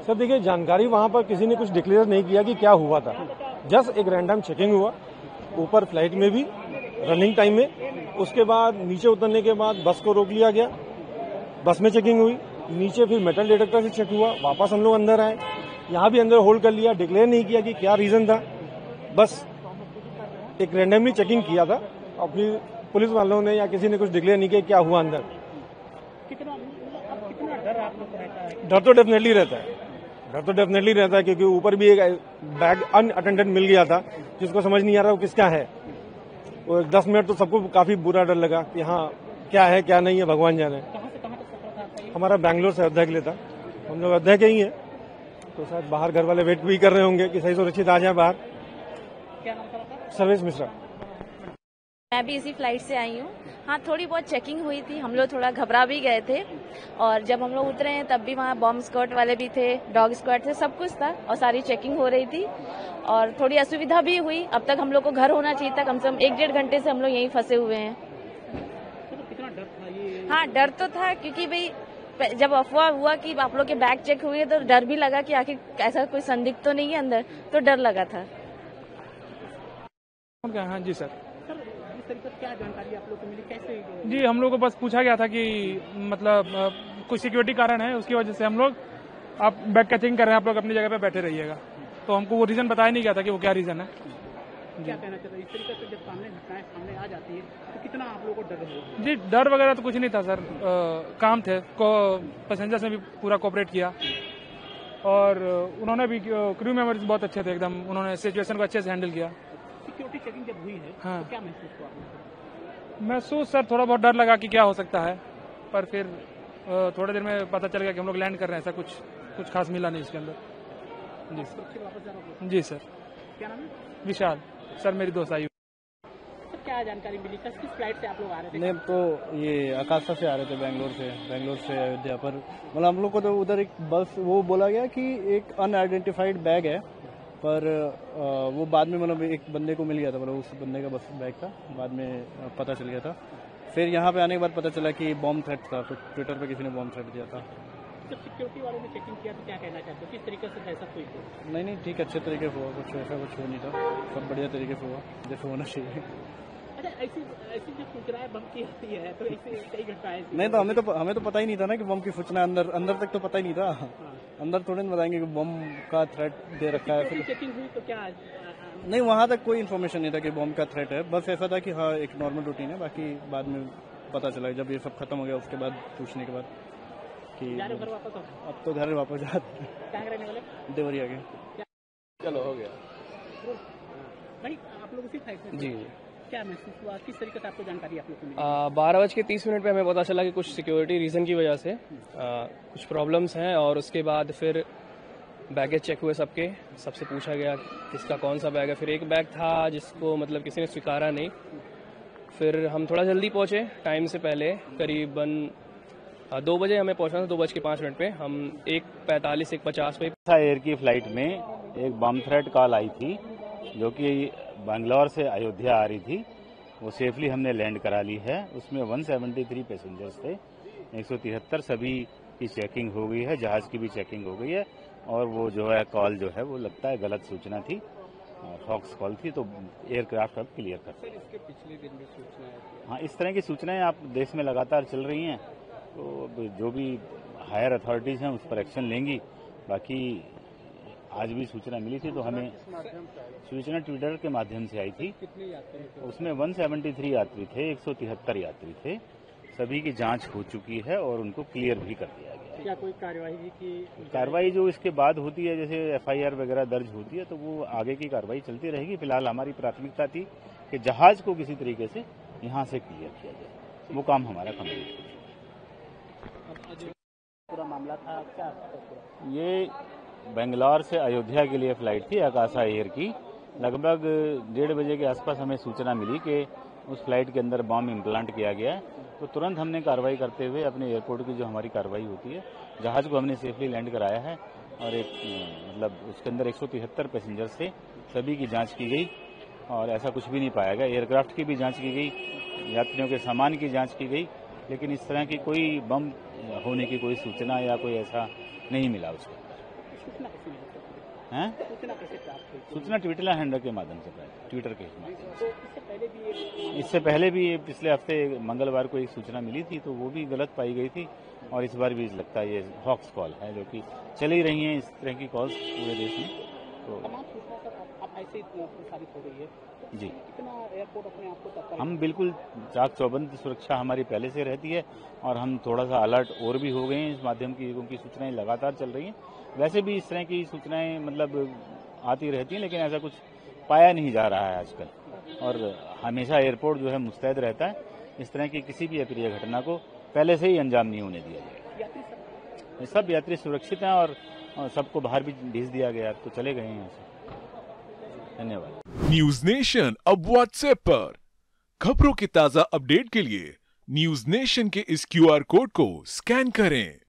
Sir देखिए, जानकारी वहाँ पर किसी ने कुछ डिक्लेयर नहीं किया कि क्या हुआ था। जस्ट एक रैंडम चेकिंग हुआ ऊपर फ्लाइट में भी रनिंग टाइम में। उसके बाद नीचे उतरने के बाद बस को रोक लिया गया, बस में चेकिंग हुई, नीचे फिर मेटल डिटेक्टर से चेक हुआ, वापस हम लोग अंदर आए, यहाँ भी अंदर होल्ड कर लिया, डिक्लेयर नहीं किया कि क्या रीजन था, बस एक रैंडमली चेकिंग किया था। और फिर पुलिस वालों ने या किसी ने कुछ डिक्लेयर नहीं किया क्या हुआ अंदर। कितना डर आप लोग को रहता है? डर तो डेफिनेटली रहता है, डर तो डेफिनेटली रहता है, क्योंकि ऊपर भी एक बैग अनअटेंडेड मिल गया था जिसको समझ नहीं आ रहा वो किसका है। और 10 मिनट तो सबको काफी बुरा डर लगा कि हाँ क्या है क्या नहीं है भगवान जाने। कहाँ से कहाँ तक सफर था आपका? हमारा बैंगलोर से अयोध्या के लिए था, हम लोग अयोध्या के ही हैं, तो शायद बाहर घर वाले वेट भी कर रहे होंगे कि सही सुरक्षित आ जाए बाहर। क्या नाम था आपका? सर्वेश मिश्रा। मैं भी इसी फ्लाइट से आई हूँ। हाँ, थोड़ी बहुत चेकिंग हुई थी, हम लोग थोड़ा घबरा भी गए थे। और जब हम लोग उतरे हैं तब भी वहाँ बॉम्ब स्क्वाड वाले भी थे, डॉग स्क्वाड थे, सब कुछ था और सारी चेकिंग हो रही थी। और थोड़ी असुविधा भी हुई। अब तक हम लोग को घर होना चाहिए था, कम से कम 1-1.5 घंटे से हम लोग यहीं फंसे हुए हैं। तो कितना डर था ये? हाँ, डर तो था, क्योंकि भाई जब अफवाह हुआ कि आप लोग के बैग चेक हुए तो डर भी लगा कि आखिर ऐसा कोई संदिग्ध तो नहीं है अंदर, तो डर लगा था। हाँ जी सर। सर, इस तरीके से क्या जानकारी आप लोग को मिली, कैसे? जी, हम लोग को बस पूछा गया था कि मतलब कुछ सिक्योरिटी कारण है, उसकी वजह से हम लोग आप बैग का चेकिंग कर रहे हैं, आप लोग अपनी जगह पे बैठे रहिएगा। तो हमको वो रीजन बताया नहीं गया था कि वो क्या रीजन है। क्या कहना चाहते हैं इस तरीके से जब सामने घटनाएं सामने आ जाती है तो कितना आप लोगों को डर है? जी, डर वगैरह तो कुछ नहीं था सर। काम थे, पैसेंजर्स ने भी पूरा कोऑपरेट किया और उन्होंने भी, क्रू मेंबर्स बहुत अच्छे थे एकदम, उन्होंने सिचुएशन को अच्छे से हैंडल किया। सिक्योरिटी चेकिंग जब हुई है हाँ। तो क्या महसूस हुआ आपको? महसूस सर थोड़ा बहुत डर लगा कि क्या हो सकता है, पर फिर थोड़ी देर में पता चल गया कि हम लोग लैंड कर रहे हैं, ऐसा कुछ खास मिला नहीं इसके अंदर। जी सर। सुरक्षित वापस जा रहे हो? जी सर। क्या नाम है? विशाल सर, मेरी दोस्त आयु। सर, क्या जानकारी मिली, किस फ्लाइट से आप लोग आ रहे थे? नहीं, तो ये आकाशा से आ रहे थे, बेंगलोर से अयोध्या पर। मतलब हम लोग को तो उधर एक बस, वो बोला गया कि एक अनआइडेंटिफाइड बैग है, पर वो बाद में मतलब एक बंदे को मिल गया था, मतलब उस बंदे का बस बैग था, बाद में पता चल गया था। फिर यहाँ पे आने के बाद पता चला कि बॉम्ब थ्रेट था, तो ट्विटर पे किसी ने बॉम्ब थ्रेट दिया था। जब सिक्योरिटी वालों ने चेकिंग किया तो क्या कहना चाहते हो, किस तरीके से ऐसा कोई हो? नहीं, ठीक, अच्छे तरीके से हुआ, कुछ ऐसा कुछ हो नहीं था, सब बढ़िया तरीके से हुआ जैसे होना चाहिए। अच्छा, ऐसी जो सूचनाएं बम की आती है तो ऐसे कई घटनाएं नहीं, तो हमें तो पता ही नहीं था ना कि बम की सूचना अंदर तक तो पता ही नहीं था। अंदर थोड़े ना बताएंगे कि बम का थ्रेट दे रखा है। फिर चेकिंग हुई तो क्या? नहीं, वहाँ तक कोई इन्फॉर्मेशन नहीं था कि बम का थ्रेट है, बस ऐसा था कि हाँ एक नॉर्मल रूटीन है। बाकी बाद में पता चला जब ये सब खत्म हो गया, उसके बाद पूछने के बाद कि घर वापस आओ। अब तो घर वापस जाते। क्या रहने वाले? देवरिया के। चलो हो गया भाई, आप लोग उसी फ्लाइट में? जी। क्या महसूस हुआ, किस तरीके से आपको जानकारी आप लोग को मिली? 12:30 पे हमें पता चला कि कुछ सिक्योरिटी रीजन की वजह से कुछ प्रॉब्लम्स हैं, और उसके बाद फिर बैगेज चेक हुए सबसे पूछा गया किसका कौन सा बैग है। फिर एक बैग था जिसको मतलब किसी ने स्वीकारा नहीं। फिर हम थोड़ा जल्दी पहुंचे, टाइम से पहले, करीबन 2 बजे हमें पहुंचना था, 2:05 पे। हम 1:45 1:50 पे एयर की फ्लाइट में एक बम थ्रेट कॉल आई थी जो कि बैंगलोर से अयोध्या आ रही थी। वो सेफली हमने लैंड करा ली है। उसमें 173 पैसेंजर्स थे, 173 सभी की चेकिंग हो गई है, जहाज की भी चेकिंग हो गई है। और वो जो है कॉल जो है वो लगता है गलत सूचना थी, फॉक्स कॉल थी, तो एयरक्राफ्ट अब क्लियर कर। इसके पिछले दिन भी सूचना, हाँ, इस तरह की सूचनाएं आप देश में लगातार चल रही हैं, तो जो भी हायर अथॉरिटीज हैं उस पर एक्शन लेंगी। बाकी आज भी सूचना मिली थी, तो हमें सूचना ट्विटर के माध्यम से आई थी। कितने यात्री थे? उसमें 173 यात्री थे, 173 यात्री थे, सभी की जांच हो चुकी है और उनको क्लियर भी कर दिया गया है। क्या कोई कार्यवाही की? कार्रवाई जो इसके बाद होती है, जैसे FIR वगैरह दर्ज होती है, तो वो आगे की कार्रवाई चलती रहेगी। फिलहाल हमारी प्राथमिकता थी कि जहाज को किसी तरीके से यहाँ से क्लियर किया जाए, वो काम हमारा कंप्लीट हो। पूरा मामला था क्या? ये बेंगलोर से अयोध्या के लिए फ्लाइट थी, आकाशा एयर की। लगभग 1:30 बजे के आसपास हमें सूचना मिली कि उस फ्लाइट के अंदर बम इम्प्लांट किया गया है, तो तुरंत हमने कार्रवाई करते हुए अपने एयरपोर्ट की जो हमारी कार्रवाई होती है, जहाज को हमने सेफली लैंड कराया है। और एक मतलब उसके अंदर 173 पैसेंजर्स थे, सभी की जांच की गई और ऐसा कुछ भी नहीं पाया गया। एयरक्राफ्ट की भी जांच की गई, यात्रियों के सामान की जांच की गई, लेकिन इस तरह की कोई बम होने की कोई सूचना या कोई ऐसा नहीं मिला उसको। सूचना कैसे मिली सबको? हैं सूचना कैसे प्राप्त हुई? सूचना ट्विटर हैंडल के माध्यम से प्राप्त, ट्विटर के माध्यम तो इससे पहले भी ये इससे पहले भी पिछले हफ्ते मंगलवार को एक सूचना मिली थी तो वो भी गलत पाई गई थी और इस बार भी लगता है ये हॉक्स कॉल है जो कि चल ही रही हैं इस तरह की कॉल्स पूरे देश में। तो तमाम सूचना सर आप ऐसे ही प्रसारित हो रही है, तो जी कितना एयरपोर्ट अपने आप को तत्पर हम बिल्कुल चाक चौबंद सुरक्षा हमारी पहले से रहती है और हम थोड़ा सा अलर्ट और भी हो गए हैं इस माध्यम की, क्योंकि सूचनाएं लगातार चल रही हैं। वैसे भी इस तरह की सूचनाएं मतलब आती रहती हैं लेकिन ऐसा कुछ पाया नहीं जा रहा है आजकल और हमेशा एयरपोर्ट जो है मुस्तैद रहता है, इस तरह की किसी भी अप्रिय घटना को पहले से ही अंजाम नहीं होने दिया जाएगा। यात्री सब सब यात्री सुरक्षित हैं और सबको बाहर भी भेज दिया गया, तो चले गए हैं यहाँ से। धन्यवाद। न्यूज नेशन अब व्हाट्सएप पर खबरों के ताजा अपडेट के लिए न्यूज नेशन के इस QR कोड को स्कैन करें।